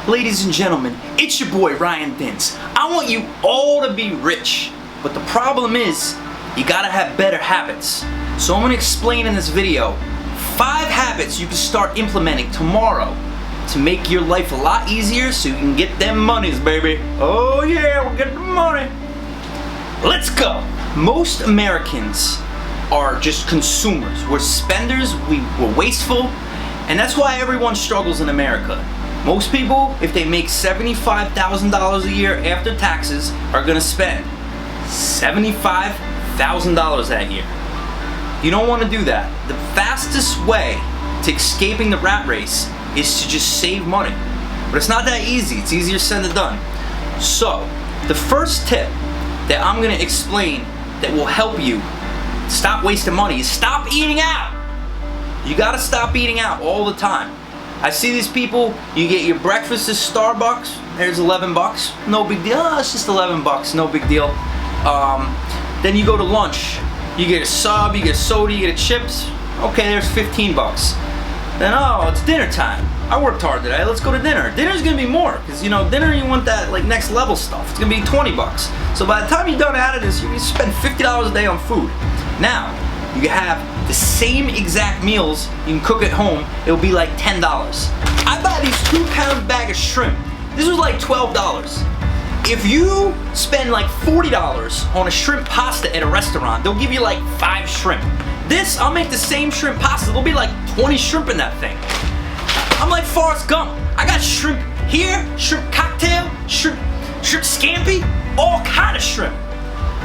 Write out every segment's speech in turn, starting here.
Ladies and gentlemen, it's your boy Ryan Dins. I want you all to be rich, but the problem is, you gotta have better habits. So I'm gonna explain in this video 5 habits you can start implementing tomorrow to make your life a lot easier so you can get them monies, baby. Oh yeah, we'll get the money. Let's go. Most Americans are just consumers. We're spenders, we're wasteful, and that's why everyone struggles in America. Most people, if they make $75,000 a year after taxes, are gonna spend $75,000 that year. You don't want to do that. The fastest way to escaping the rat race is to just save money. But it's not that easy. It's easier said than done. So, the first tip that I'm gonna explain that will help you stop wasting money is stop eating out. You gotta stop eating out all the time. I see these people, you get your breakfast at Starbucks, there's 11 bucks, no big deal. Oh, it's just 11 bucks, no big deal. Then you go to lunch, you get a sub, you get a soda, you get a chips, okay, there's 15 bucks. Then, oh, it's dinner time. I worked hard today, let's go to dinner. Dinner's gonna be more, because you know, dinner you want that like next level stuff. It's gonna be 20 bucks. So by the time you're done out of this, you can spend $50 a day on food. Now, you have the same exact meals you can cook at home, it'll be like $10. I buy these 2-pound bag of shrimp. This was like $12. If you spend like $40 on a shrimp pasta at a restaurant, they'll give you like 5 shrimp. This, I'll make the same shrimp pasta, there'll be like 20 shrimp in that thing. I'm like Forrest Gump. I got shrimp here, shrimp cocktail, shrimp scampi, all kind of shrimp.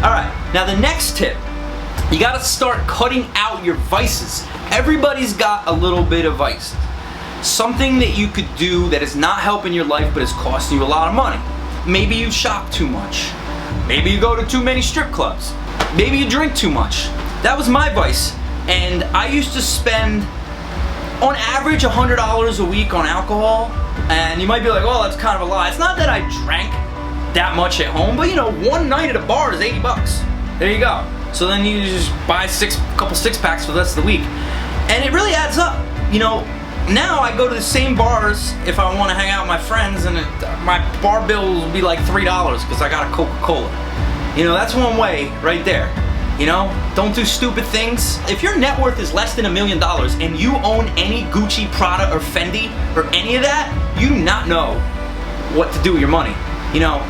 Alright, now the next tip. You gotta start cutting out your vices. Everybody's got a little bit of vice. Something that you could do that is not helping your life but is costing you a lot of money. Maybe you shop too much. Maybe you go to too many strip clubs. Maybe you drink too much. That was my vice. And I used to spend, on average, $100 a week on alcohol. And you might be like, oh, that's kind of a lie. It's not that I drank that much at home, but you know, one night at a bar is 80 bucks. There you go. So then you just buy a couple 6-packs for the rest of the week. And it really adds up. You know, now I go to the same bars if I want to hang out with my friends, and my bar bill will be like $3 because I got a Coca-Cola. You know, that's one way right there. You know, don't do stupid things. If your net worth is less than $1 million and you own any Gucci, Prada, or Fendi, or any of that, you do not know what to do with your money. You know,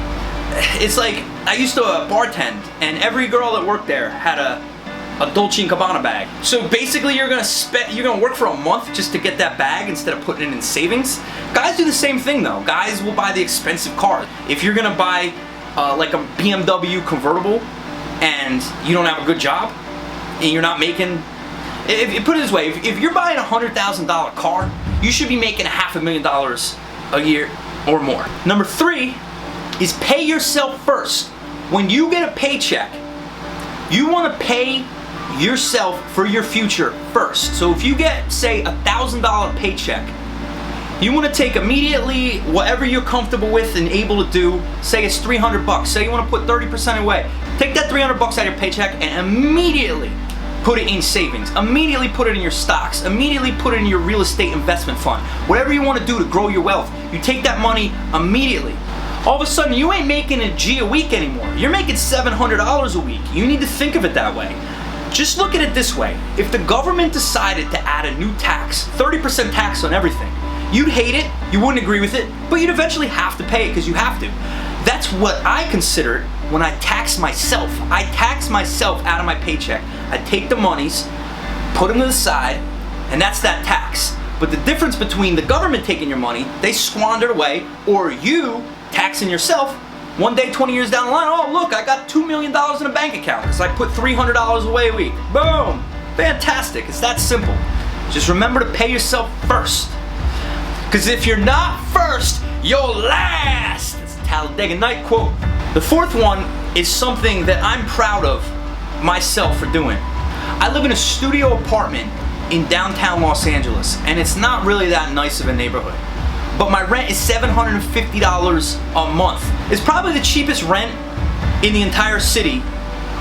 it's like, I used to bartend, and every girl that worked there had a Dolce & Gabbana bag. So basically you're gonna work for a month just to get that bag instead of putting it in savings. Guys do the same thing though. Guys will buy the expensive car. If you're gonna buy like a BMW convertible and you don't have a good job and you're not making, put it this way, if you're buying a $100,000 car, you should be making $500,000 a year or more. Number 3 is pay yourself first. When you get a paycheck, you want to pay yourself for your future first. So if you get, say, $1,000 paycheck, you want to take immediately whatever you're comfortable with and able to do. Say it's 300 bucks. Say you want to put 30% away. Take that 300 bucks out of your paycheck and immediately put it in savings. Immediately put it in your stocks. Immediately put it in your real estate investment fund. Whatever you want to do to grow your wealth, you take that money immediately. All of a sudden, you ain't making a G a week anymore. You're making $700 a week. You need to think of it that way. Just look at it this way. If the government decided to add a new tax, 30% tax on everything, you'd hate it, you wouldn't agree with it, but you'd eventually have to pay it because you have to. That's what I consider when I tax myself. I tax myself out of my paycheck. I take the monies, put them to the side, and that's that tax. But the difference between the government taking your money, they squandered away, or you taxing yourself, one day 20 years down the line, oh look, I got $2 million in a bank account because I put $300 away a week. Boom! Fantastic, it's that simple. Just remember to pay yourself first. Because if you're not first, you'll last! It's a Talladega Night quote. The 4th one is something that I'm proud of myself for doing. I live in a studio apartment in downtown Los Angeles, and it's not really that nice of a neighborhood. But my rent is $750 a month. It's probably the cheapest rent in the entire city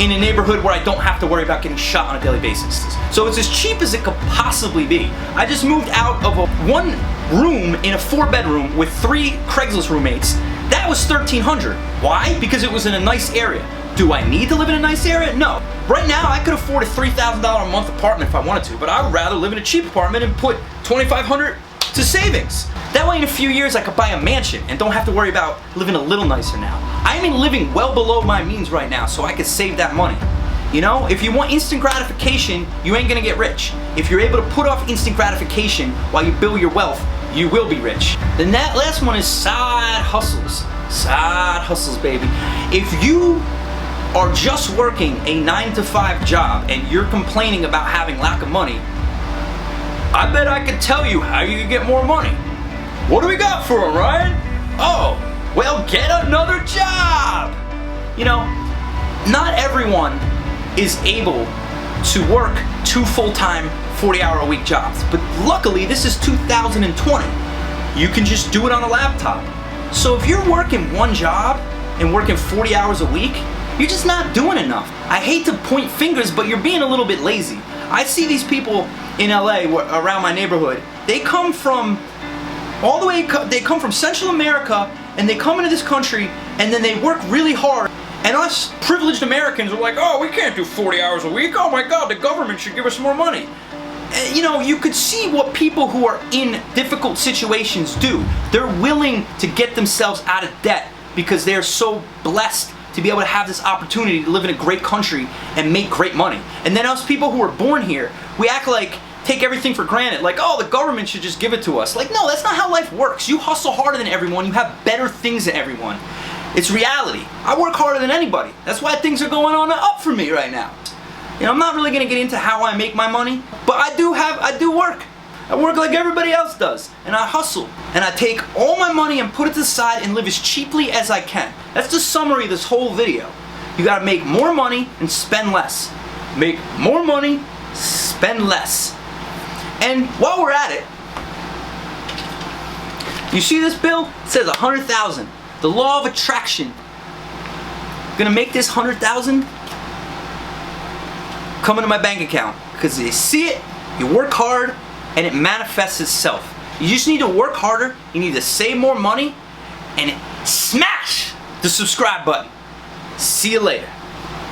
in a neighborhood where I don't have to worry about getting shot on a daily basis. So it's as cheap as it could possibly be. I just moved out of a 1 room in a 4-bedroom with 3 Craigslist roommates. That was $1,300. Why? Because it was in a nice area. Do I need to live in a nice area? No. Right now, I could afford a $3,000 a month apartment if I wanted to, but I would rather live in a cheap apartment and put $2,500 to savings. That way in a few years I could buy a mansion and don't have to worry about living a little nicer now. I mean living well below my means right now so I could save that money. You know, if you want instant gratification, you ain't gonna get rich. If you're able to put off instant gratification while you build your wealth, you will be rich. The last one is side hustles. Side hustles, baby. If you are just working a 9-to-5 job and you're complaining about having lack of money, I bet I could tell you how you can get more money. What do we got for him, Ryan? Oh, well, get another job. You know, not everyone is able to work 2 full-time 40-hour-a-week jobs, but luckily this is 2020. You can just do it on a laptop. So if you're working 1 job and working 40 hours a week, you're just not doing enough. I hate to point fingers, but you're being a little bit lazy. I see these people in LA around my neighborhood. They come from they come from Central America and they come into this country and then they work really hard. And us privileged Americans are like, oh, we can't do 40 hours a week. Oh my God, the government should give us more money. And, you know, you could see what people who are in difficult situations do. They're willing to get themselves out of debt because they're so blessed to be able to have this opportunity to live in a great country and make great money. And then us people who are born here, we act like, take everything for granted, like, oh, the government should just give it to us. Like, no, that's not how life works. You hustle harder than everyone, you have better things than everyone. It's reality. I work harder than anybody. That's why things are going on up for me right now. You know, I'm not really gonna get into how I make my money, but I do work. I work like everybody else does, and I hustle. And I take all my money and put it to the side and live as cheaply as I can. That's the summary of this whole video. You gotta make more money and spend less. Make more money, spend less. And while we're at it, you see this bill? It says 100,000. The law of attraction. Gonna make this 100,000 come into my bank account because you see it, you work hard, and it manifests itself. You just need to work harder, you need to save more money, and smash the subscribe button. See you later.